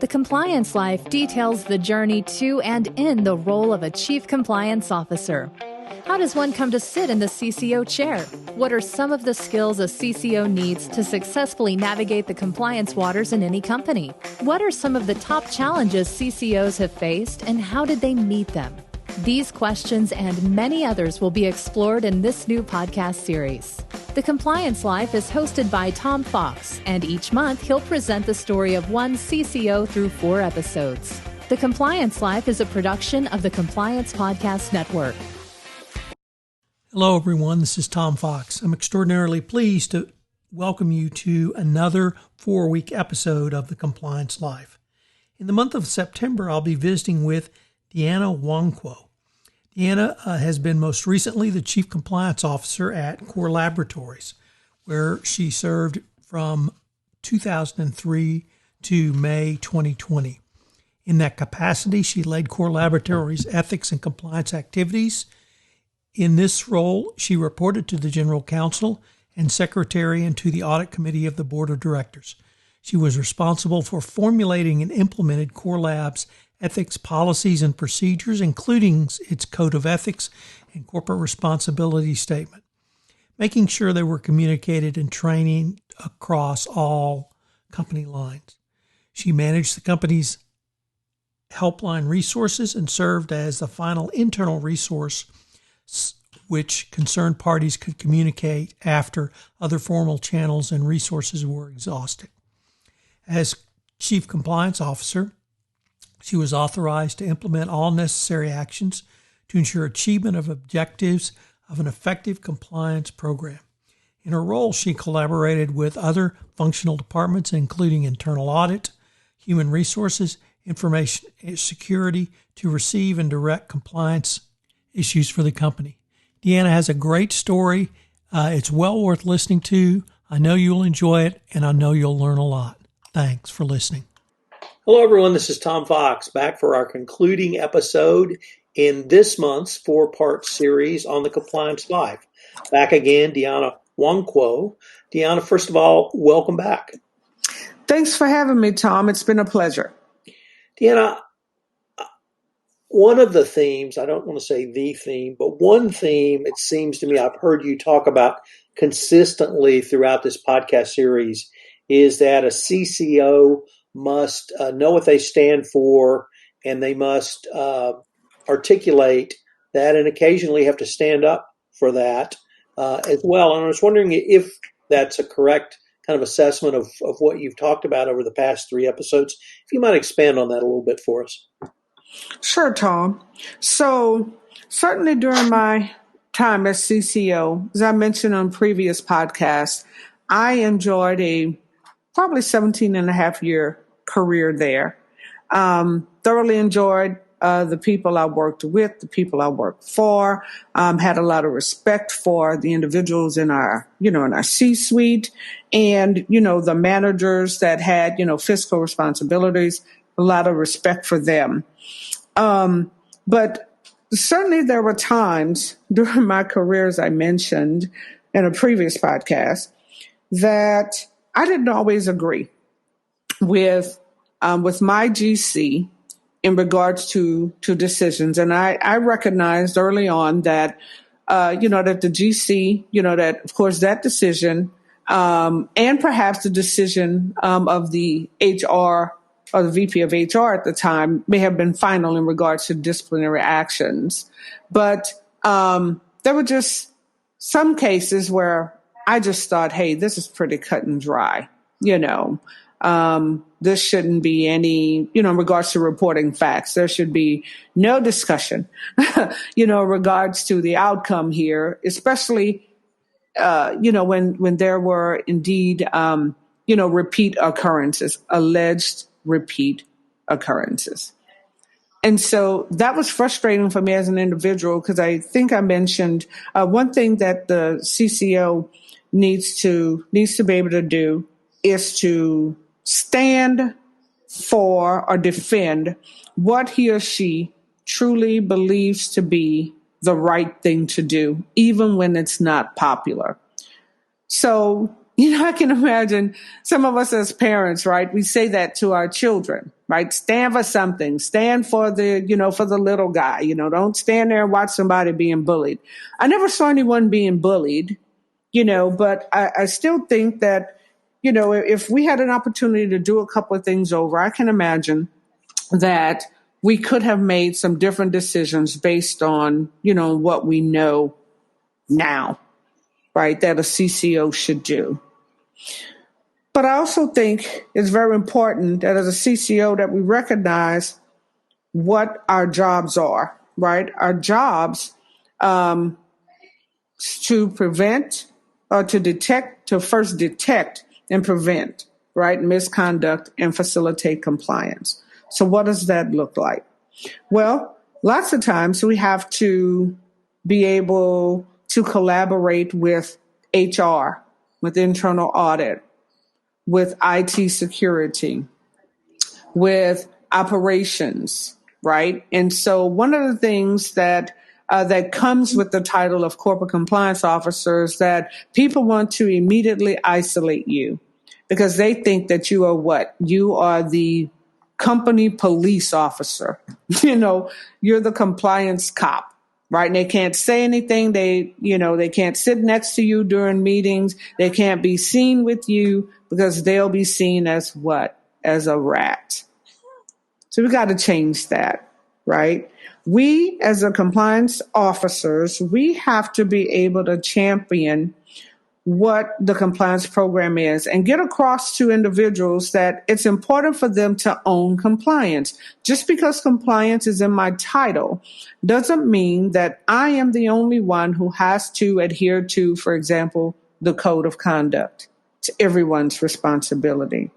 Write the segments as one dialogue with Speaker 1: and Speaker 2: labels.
Speaker 1: The Compliance Life details the journey to and in the role of a Chief Compliance Officer. How does one come to sit in the CCO chair? What are some of the skills a CCO needs to successfully navigate the compliance waters in any company? What are some of the top challenges CCOs have faced, and how did they meet them? These questions and many others will be explored in this new podcast series. The Compliance Life is hosted by Tom Fox, and each month he'll present the story of one CCO through 4 episodes. The Compliance Life is a production of the Compliance Podcast Network.
Speaker 2: Hello, everyone. This is Tom Fox. I'm extraordinarily pleased to welcome you to another 4-week episode of The Compliance Life. In the month of September, I'll be visiting with DeAnna Nwankwo. DeAnna has been most recently the Chief Compliance Officer at Core Laboratories, where she served from 2003 to May 2020. In that capacity, she led Core Laboratories' ethics and compliance activities. In this role, she reported to the General Counsel and Secretary and to the Audit Committee of the Board of Directors. She was responsible for formulating and implemented Core Lab's ethics policies and procedures, including its Code of Ethics and Corporate Responsibility Statement, making sure they were communicated and training across all company lines. She managed the company's helpline resources and served as the final internal resource which concerned parties could communicate after other formal channels and resources were exhausted. As Chief Compliance Officer, she was authorized to implement all necessary actions to ensure achievement of objectives of an effective compliance program. In her role, she collaborated with other functional departments, including internal audit, human resources, information security, to receive and direct compliance issues for the company. DeAnna has a great story. It's well worth listening to. I know you'll enjoy it, and I know you'll learn a lot. Thanks for listening.
Speaker 3: Hello, everyone. This is Tom Fox, back for our concluding episode in this month's 4-part series on the Compliance Life. Back again, DeAnna Nwankwo. DeAnna, first of all, welcome back.
Speaker 4: Thanks for having me, Tom. It's been a pleasure.
Speaker 3: DeAnna, one of the themes, I don't want to say the theme, but one theme it seems to me I've heard you talk about consistently throughout this podcast series is that a CCO must know what they stand for, and they must articulate that, and occasionally have to stand up for that as well. And I was wondering if that's a correct kind of assessment of what you've talked about over the past 3 episodes. If you might expand on that a little bit for us.
Speaker 4: Sure, Tom. So certainly during my time as CCO, as I mentioned on previous podcasts, I enjoyed a probably 17 and a half year career there. Thoroughly enjoyed the people I worked with, the people I worked for, had a lot of respect for the individuals in our C-suite and, the managers that had, fiscal responsibilities, a lot of respect for them. But certainly there were times during my career, as I mentioned in a previous podcast, that I didn't always agree with my GC in regards to decisions. And I recognized early on that, that the GC, that of course that decision, and perhaps the decision, of the HR or the VP of HR at the time may have been final in regards to disciplinary actions. But, there were just some cases where I just thought, hey, this is pretty cut and dry, this shouldn't be any, in regards to reporting facts. There should be no discussion, in regards to the outcome here, especially, when there were indeed, repeat occurrences, alleged repeat occurrences. And so that was frustrating for me as an individual, because I think I mentioned one thing that the CCO needs to be able to do is to stand for or defend what he or she truly believes to be the right thing to do, even when it's not popular. So I can imagine some of us as parents, right? We say that to our children, right? Stand for something. Stand for for the little guy. Don't stand there and watch somebody being bullied. I never saw anyone being bullied, but I still think that, if we had an opportunity to do a couple of things over, I can imagine that we could have made some different decisions based on, what we know now, right, that a CCO should do. But I also think it's very important that as a CCO that we recognize what our jobs are, right? Our jobs to prevent or to first detect and prevent, right, misconduct and facilitate compliance. So what does that look like? Well, lots of times we have to be able to collaborate with HR, with internal audit, with IT security, with operations, right? And so one of the things that comes with the title of corporate compliance officer is that people want to immediately isolate you because they think that you are what? You are the company police officer. You're the compliance cop, right? And they can't say anything. They can't sit next to you during meetings. They can't be seen with you because they'll be seen as what? As a rat. So we got to change that, right? We, as a compliance officers, we have to be able to champion what the compliance program is and get across to individuals that it's important for them to own compliance. Just because compliance is in my title doesn't mean that I am the only one who has to adhere to, for example, the code of conduct. It's everyone's responsibility.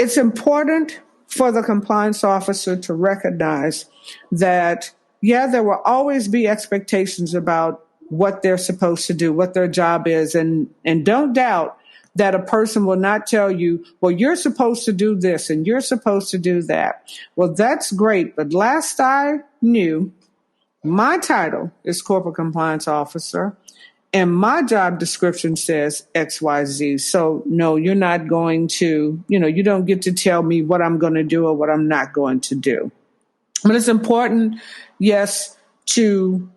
Speaker 4: It's important for the compliance officer to recognize that, there will always be expectations about what they're supposed to do, what their job is. And don't doubt that a person will not tell you, well, you're supposed to do this and you're supposed to do that. Well, that's great. But last I knew, my title is corporate compliance officer and my job description says XYZ. So no, you're not going to, you don't get to tell me what I'm going to do or what I'm not going to do. But it's important, yes, to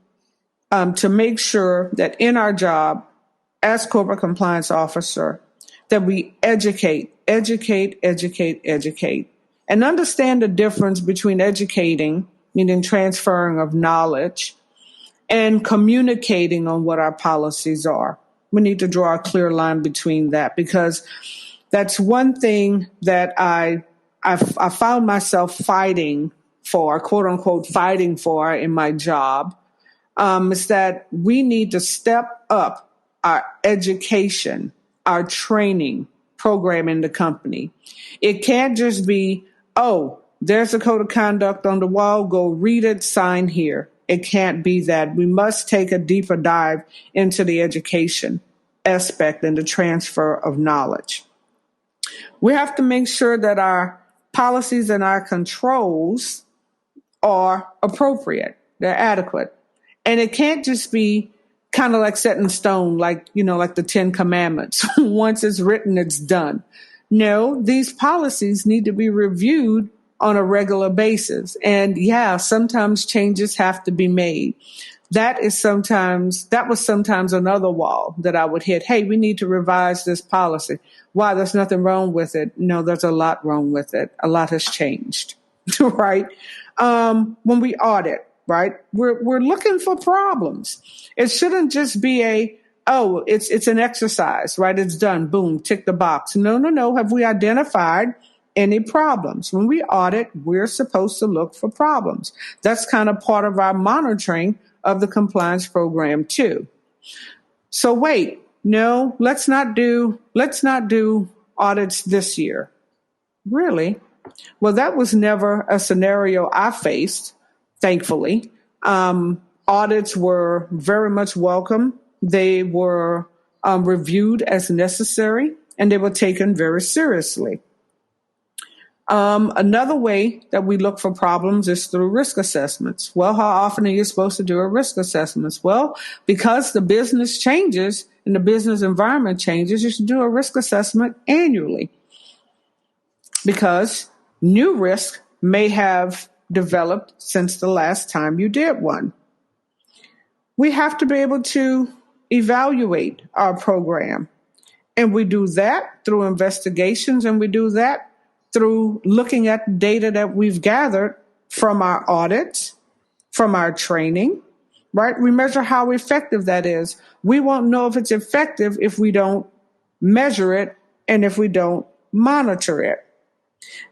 Speaker 4: make sure that in our job as corporate compliance officer, that we educate, and understand the difference between educating, meaning transferring of knowledge, and communicating on what our policies are. We need to draw a clear line between that because that's one thing that I found myself fighting for, quote unquote, fighting for in my job. Is that we need to step up our education, our training program in the company. It can't just be, oh, there's a code of conduct on the wall, go read it, sign here. It can't be that. We must take a deeper dive into the education aspect and the transfer of knowledge. We have to make sure that our policies and our controls are appropriate, they're adequate. And it can't just be kind of like set in stone, like the 10 Commandments. Once it's written, it's done. No, these policies need to be reviewed on a regular basis. And sometimes changes have to be made. That was sometimes another wall that I would hit. Hey, we need to revise this policy. Why? There's nothing wrong with it. No, there's a lot wrong with it. A lot has changed, right? When we audit, right? We're looking for problems. It shouldn't just be it's an exercise, right? It's done. Boom, tick the box. No. Have we identified any problems? When we audit, we're supposed to look for problems. That's kind of part of our monitoring of the compliance program too. So wait, no, let's not do audits this year. Really? Well, that was never a scenario I faced. Thankfully, audits were very much welcome. They were reviewed as necessary, and they were taken very seriously. Another way that we look for problems is through risk assessments. Well, how often are you supposed to do a risk assessment? Well, because the business changes and the business environment changes, you should do a risk assessment annually, because new risk may have developed since the last time you did one. We have to be able to evaluate our program, and we do that through investigations, and we do that through looking at data that we've gathered from our audits, from our training, right? We measure how effective that is. We won't know if it's effective if we don't measure it and if we don't monitor it.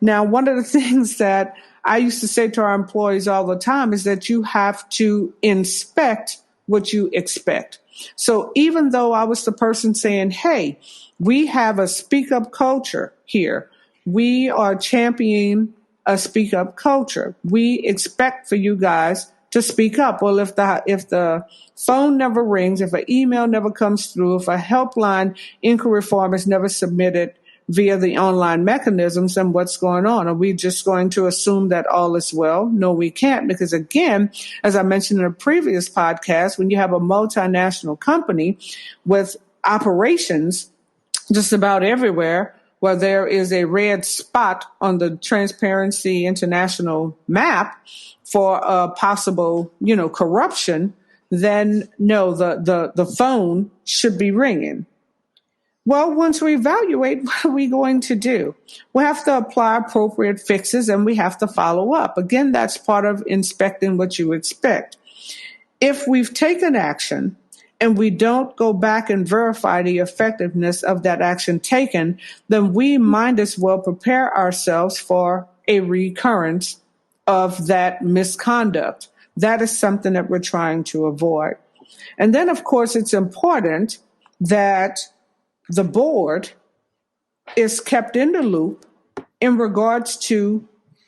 Speaker 4: Now, one of the things that I used to say to our employees all the time is that you have to inspect what you expect. So even though I was the person saying, hey, we have a speak up culture here, we are championing a speak up culture. We expect for you guys to speak up. Well, if the phone never rings, if an email never comes through, if a helpline inquiry form is never submitted via the online mechanisms, then what's going on? Are we just going to assume that all is well? No, we can't, because again, as I mentioned in a previous podcast, when you have a multinational company with operations just about everywhere, where there is a red spot on the Transparency International map for possible, corruption, then no, the phone should be ringing. Well, once we evaluate, what are we going to do? We have to apply appropriate fixes, and we have to follow up. Again, that's part of inspecting what you expect. If we've taken action and we don't go back and verify the effectiveness of that action taken, then we might as well prepare ourselves for a recurrence of that misconduct. That is something that we're trying to avoid. And then, of course, it's important that the board is kept in the loop in regards to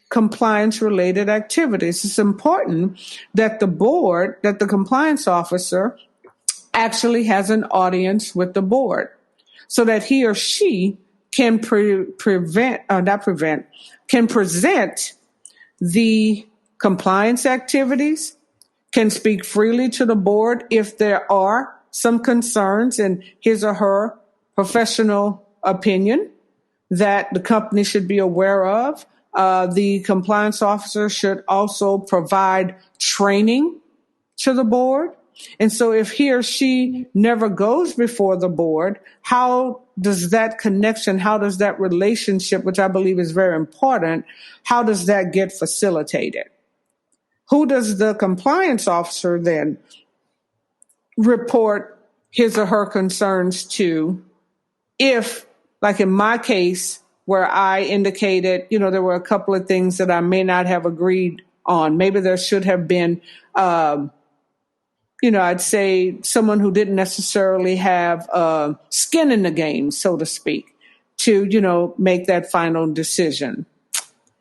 Speaker 4: compliance-related activities. It's important that the compliance officer actually has an audience with the board so that he or she can present the compliance activities, can speak freely to the board if there are some concerns in his or her professional opinion that the company should be aware of. The compliance officer should also provide training to the board. And so if he or she never goes before the board, how does that connection, how does that relationship, which I believe is very important, how does that get facilitated? Who does the compliance officer then report his or her concerns to if, like in my case, where I indicated, there were a couple of things that I may not have agreed on. Maybe there should have been I'd say someone who didn't necessarily have skin in the game, so to speak, to, make that final decision.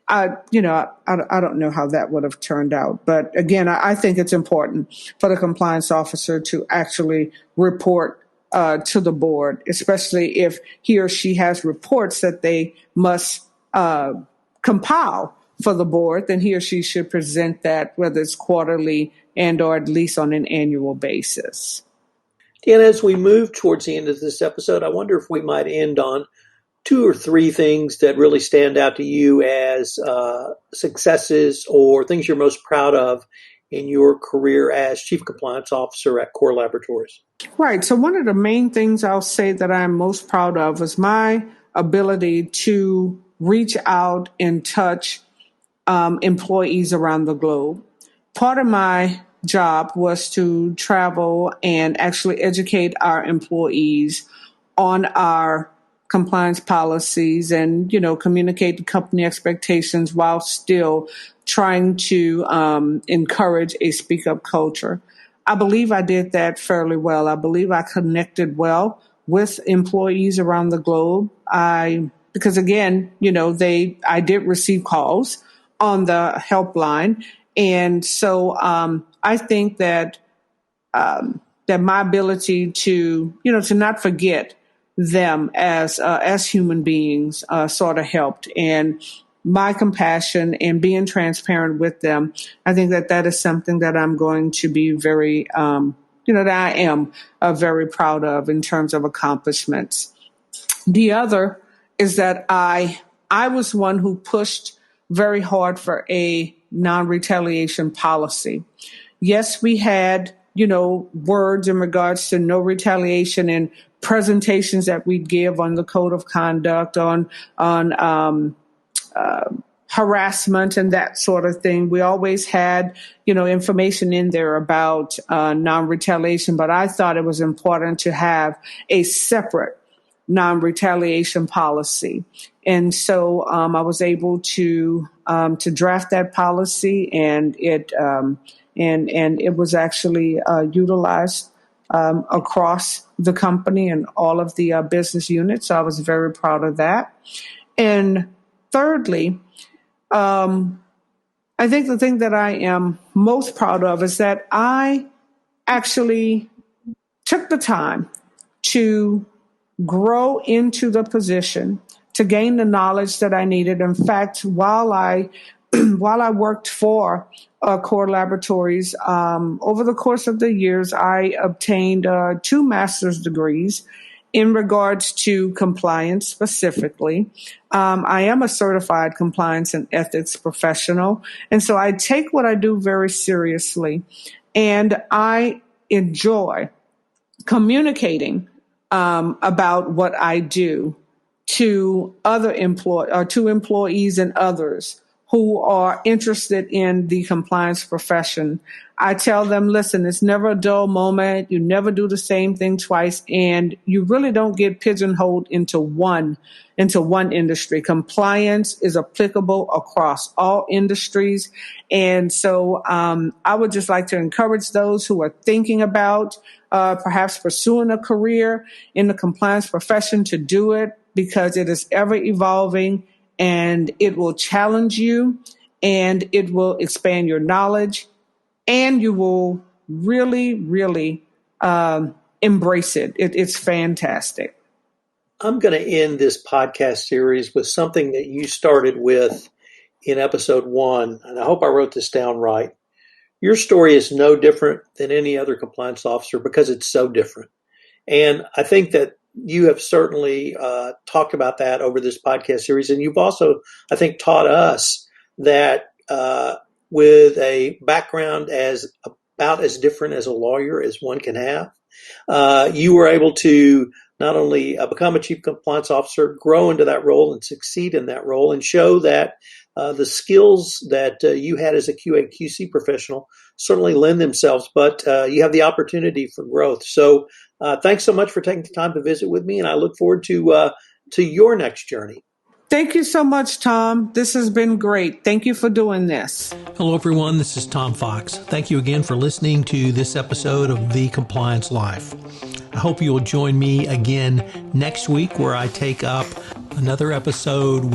Speaker 4: I don't know how that would have turned out. But again, I think it's important for the compliance officer to actually report to the board, especially if he or she has reports that they must compile for the board, then he or she should present that, whether it's quarterly and or at least on an annual basis.
Speaker 3: DeAnna, as we move towards the end of this episode, I wonder if we might end on 2 or 3 things that really stand out to you as successes or things you're most proud of in your career as Chief Compliance Officer at Core Laboratories.
Speaker 4: Right. So one of the main things I'll say that I'm most proud of is my ability to reach out and touch employees around the globe. Part of my job was to travel and actually educate our employees on our compliance policies and, communicate the company expectations while still trying to encourage a speak up culture. I believe I did that fairly well. I believe I connected well with employees around the globe. Because again, I did receive calls on the helpline. And so I think that my ability to not forget them as human beings sort of helped. And my compassion and being transparent with them. I think that is something that I'm going to be very, that I am very proud of in terms of accomplishments. The other is that I was one who pushed very hard for a non-retaliation policy. Yes, we had, words in regards to no retaliation and presentations that we'd give on the code of conduct, on harassment and that sort of thing. We always had, information in there about non-retaliation, but I thought it was important to have a separate non-retaliation policy. And so I was able to draft that policy, and it was actually utilized across the company and all of the business units. So I was very proud of that. And thirdly, I think the thing that I am most proud of is that I actually took the time to grow into the position, to gain the knowledge that I needed. In fact, while I worked for Core Laboratories, over the course of the years, I obtained 2 master's degrees in regards to compliance specifically. I am a certified compliance and ethics professional, and so I take what I do very seriously, and I enjoy communicating about what I do to other employees and others who are interested in the compliance profession. I tell them, listen, it's never a dull moment. You never do the same thing twice, and you really don't get pigeonholed into one industry. Compliance is applicable across all industries. And so I would just like to encourage those who are thinking about perhaps pursuing a career in the compliance profession to do it, because it is ever evolving, and it will challenge you, and it will expand your knowledge, and you will really, really embrace it. It's fantastic.
Speaker 3: I'm going to end this podcast series with something that you started with in episode 1, and I hope I wrote this down right. Your story is no different than any other compliance officer because it's so different. And I think that you have certainly talked about that over this podcast series. And you've also, I think, taught us that with a background about as different as a lawyer as one can have, you were able to not only become a chief compliance officer, grow into that role and succeed in that role, and show that the skills that you had as a QA/QC professional certainly lend themselves, but you have the opportunity for growth. So thanks so much for taking the time to visit with me, and I look forward to your next journey.
Speaker 4: Thank you so much, Tom. This has been great. Thank you for doing this.
Speaker 2: Hello, everyone. This is Tom Fox. Thank you again for listening to this episode of The Compliance Life. I hope you will join me again next week, where I take up another episode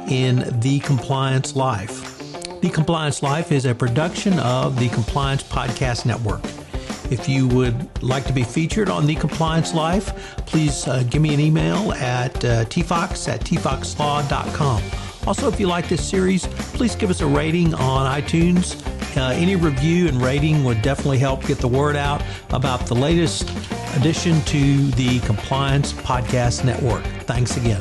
Speaker 2: in The Compliance Life. The Compliance Life is a production of the Compliance Podcast Network. If you would like to be featured on The Compliance Life, please give me an email at tfox@tfoxlaw.com. Also, if you like this series, please give us a rating on iTunes. Any review and rating would definitely help get the word out about the latest addition to the Compliance Podcast Network. Thanks again.